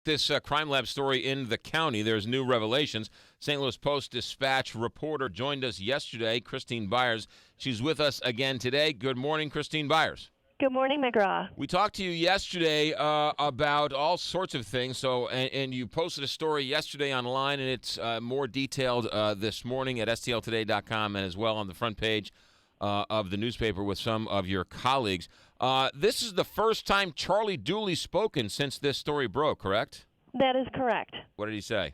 This crime lab story in the county. There's new revelations. St. Louis Post-Dispatch reporter joined us yesterday, Christine Byers. She's with us again today. Good morning, Christine Byers. Good morning, McGraw. We talked to you yesterday about all sorts of things. And you posted a story yesterday online, and it's more detailed this morning at STLTODAY.com and as well on the front page of the newspaper with some of your colleagues. This is the first time Charlie Dooley's spoken since this story broke, correct? That is correct. What did he say?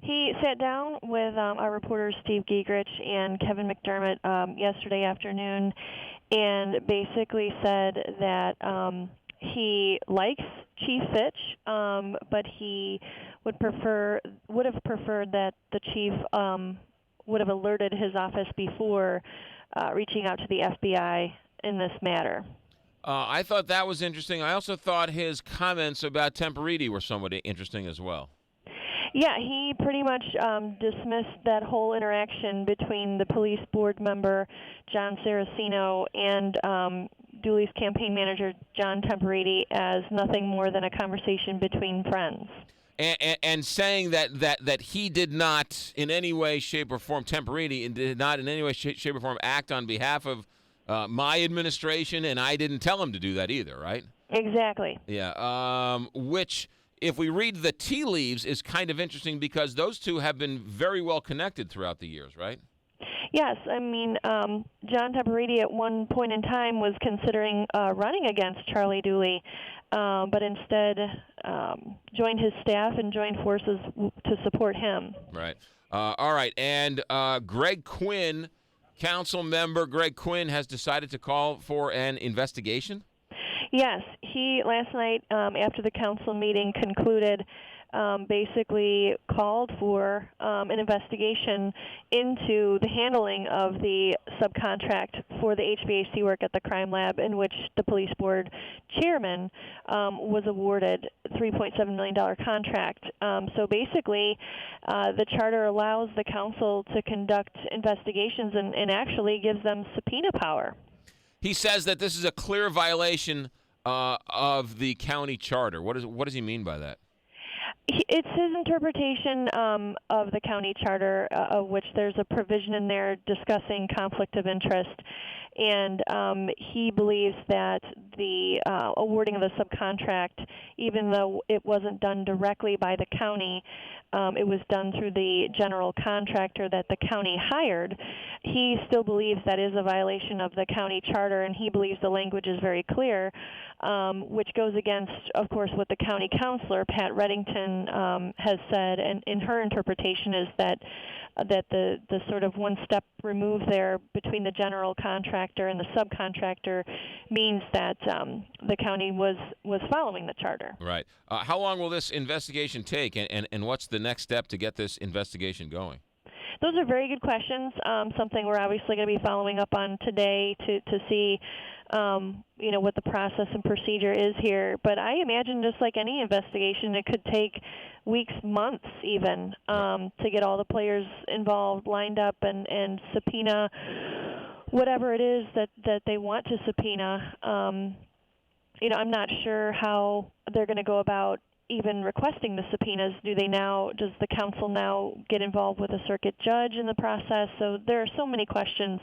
He sat down with our reporters Steve Giegrich and Kevin McDermott yesterday afternoon and basically said that he likes Chief Fitch, but he would have preferred that the chief would have alerted his office before reaching out to the FBI in this matter. I thought that was interesting. I also thought his comments about Temporiti were somewhat interesting as well. Yeah, he pretty much dismissed that whole interaction between the police board member, John Saraceno, and Dooley's campaign manager, John Temporiti, as nothing more than a conversation between friends. And saying that he did not in any way, shape, or form, Temporiti, and did not in any way, shape, or form act on behalf of my administration, and I didn't tell him to do that either, right? Exactly. Yeah, which, if we read the tea leaves, is kind of interesting because those two have been very well connected throughout the years, right? Yes, I mean, John Temporiti at one point in time was considering running against Charlie Dooley, but instead joined his staff and joined forces to support him. Right. All right, and Greg Quinn, council member Greg Quinn, has decided to call for an investigation? Yes, he last night after the council meeting concluded basically called for an investigation into the handling of the subcontract for the HVAC work at the crime lab, in which the police board chairman was awarded a $3.7 million contract. So basically, the charter allows the council to conduct investigations and actually gives them subpoena power. He says that this is a clear violation of the county charter. What does he mean by that? It's his interpretation of the county charter, of which there's a provision in there discussing conflict of interest, and he believes that the awarding of the subcontract, even though it wasn't done directly by the county, it was done through the general contractor that the county hired. He still believes that is a violation of the county charter, and he believes the language is very clear, which goes against, of course, what the county councilor, Pat Reddington, has said, and in her interpretation is that the sort of one step remove there between the general contractor and the subcontractor means that the county was following the charter. Right. How long will this investigation take, and what's the next step to get this investigation going? Those are very good questions, something we're obviously going to be following up on today to see what the process and procedure is here. But I imagine just like any investigation, it could take weeks, months even, to get all the players involved, lined up, and subpoena whatever it is that they want to subpoena. I'm not sure how they're going to go about even requesting the subpoenas. Does the council now get involved with a circuit judge in the process? So there are so many questions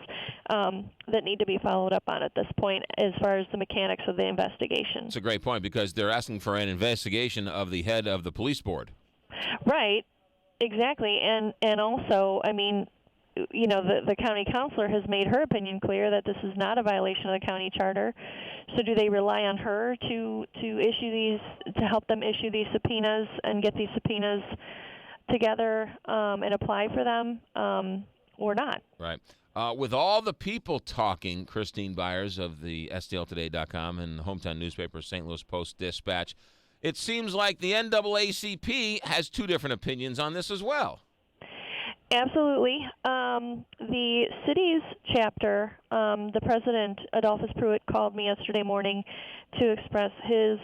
that need to be followed up on at this point as far as the mechanics of the investigation. It's a great point because they're asking for an investigation of the head of the police board. Right, exactly. And also, I mean, the county councilor has made her opinion clear that this is not a violation of the county charter. So do they rely on her to help them issue these subpoenas and get these subpoenas together and apply for them or not? Right. With all the people talking, Christine Byers of the STLToday.com and the hometown newspaper St. Louis Post-Dispatch, it seems like the NAACP has two different opinions on this as well. Absolutely. The city's chapter, the president, Adolphus Pruitt, called me yesterday morning to express his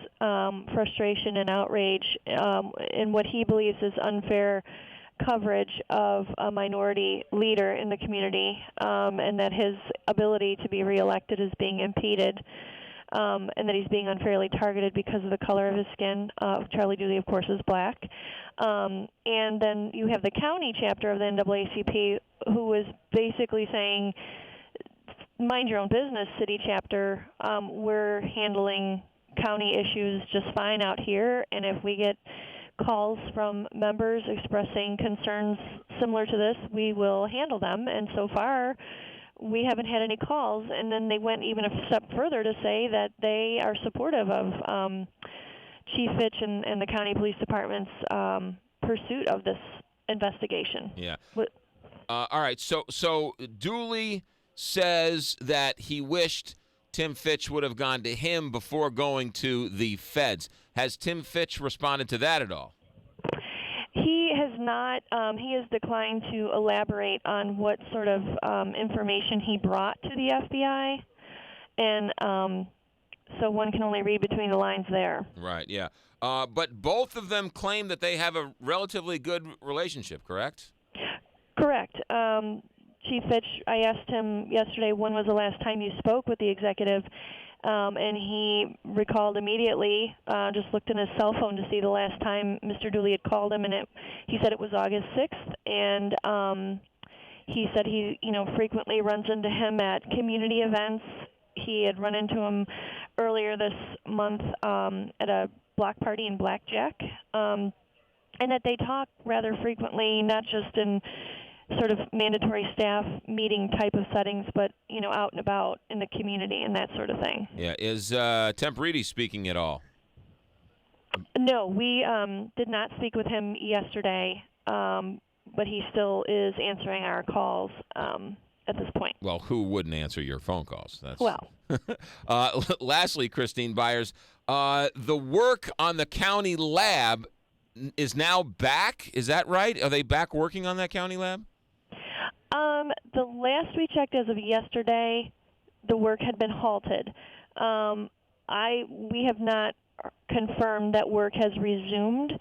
frustration and outrage in what he believes is unfair coverage of a minority leader in the community, and that his ability to be reelected is being impeded. and that he's being unfairly targeted because of the color of his skin. Charlie Dooley, of course, is black. And then you have the county chapter of the NAACP, who was basically saying, mind your own business, city chapter. We're handling county issues just fine out here, and if we get calls from members expressing concerns similar to this, we will handle them. And so far, we haven't had any calls. And then they went even a step further to say that they are supportive of Chief Fitch and the county police department's pursuit of this investigation. Yeah. All right. So Dooley says that he wished Tim Fitch would have gone to him before going to the feds. Has Tim Fitch responded to that at all? He has not. He has declined to elaborate on what sort of information he brought to the FBI, and so one can only read between the lines there. Right, yeah. But both of them claim that they have a relatively good relationship, correct? Correct. Chief Fitch, I asked him yesterday when was the last time you spoke with the executive, and he recalled immediately, just looked in his cell phone to see the last time Mr. Dooley had called him, and he said it was August 6th, and he said he frequently runs into him at community events. He had run into him earlier this month at a block party in Blackjack, and that they talk rather frequently, not just in sort of mandatory staff meeting type of settings, but, out and about in the community and that sort of thing. Yeah. Is Temperidi speaking at all? No, we did not speak with him yesterday, but he still is answering our calls at this point. Well, who wouldn't answer your phone calls? Well. Lastly, Christine Byers, the work on the county lab is now back. Is that right? Are they back working on that county lab? The last we checked as of yesterday, the work had been halted. We have not confirmed that work has resumed,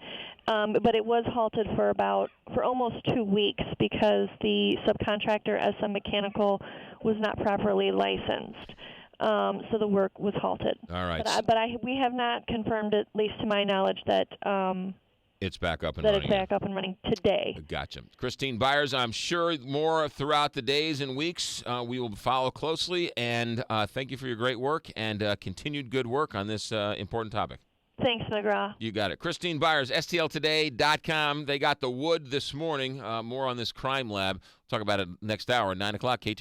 but it was halted for almost 2 weeks because the subcontractor, SM Mechanical, was not properly licensed. So the work was halted. All right. But we have not confirmed, at least to my knowledge, that it's back up and running. That it's back up and running today. Gotcha. Christine Byers, I'm sure more throughout the days and weeks. We will follow closely, and thank you for your great work and continued good work on this important topic. Thanks, McGraw. You got it. Christine Byers, STLTODAY.com. They got the wood this morning. More on this crime lab. Talk about it next hour, 9 o'clock, KTR.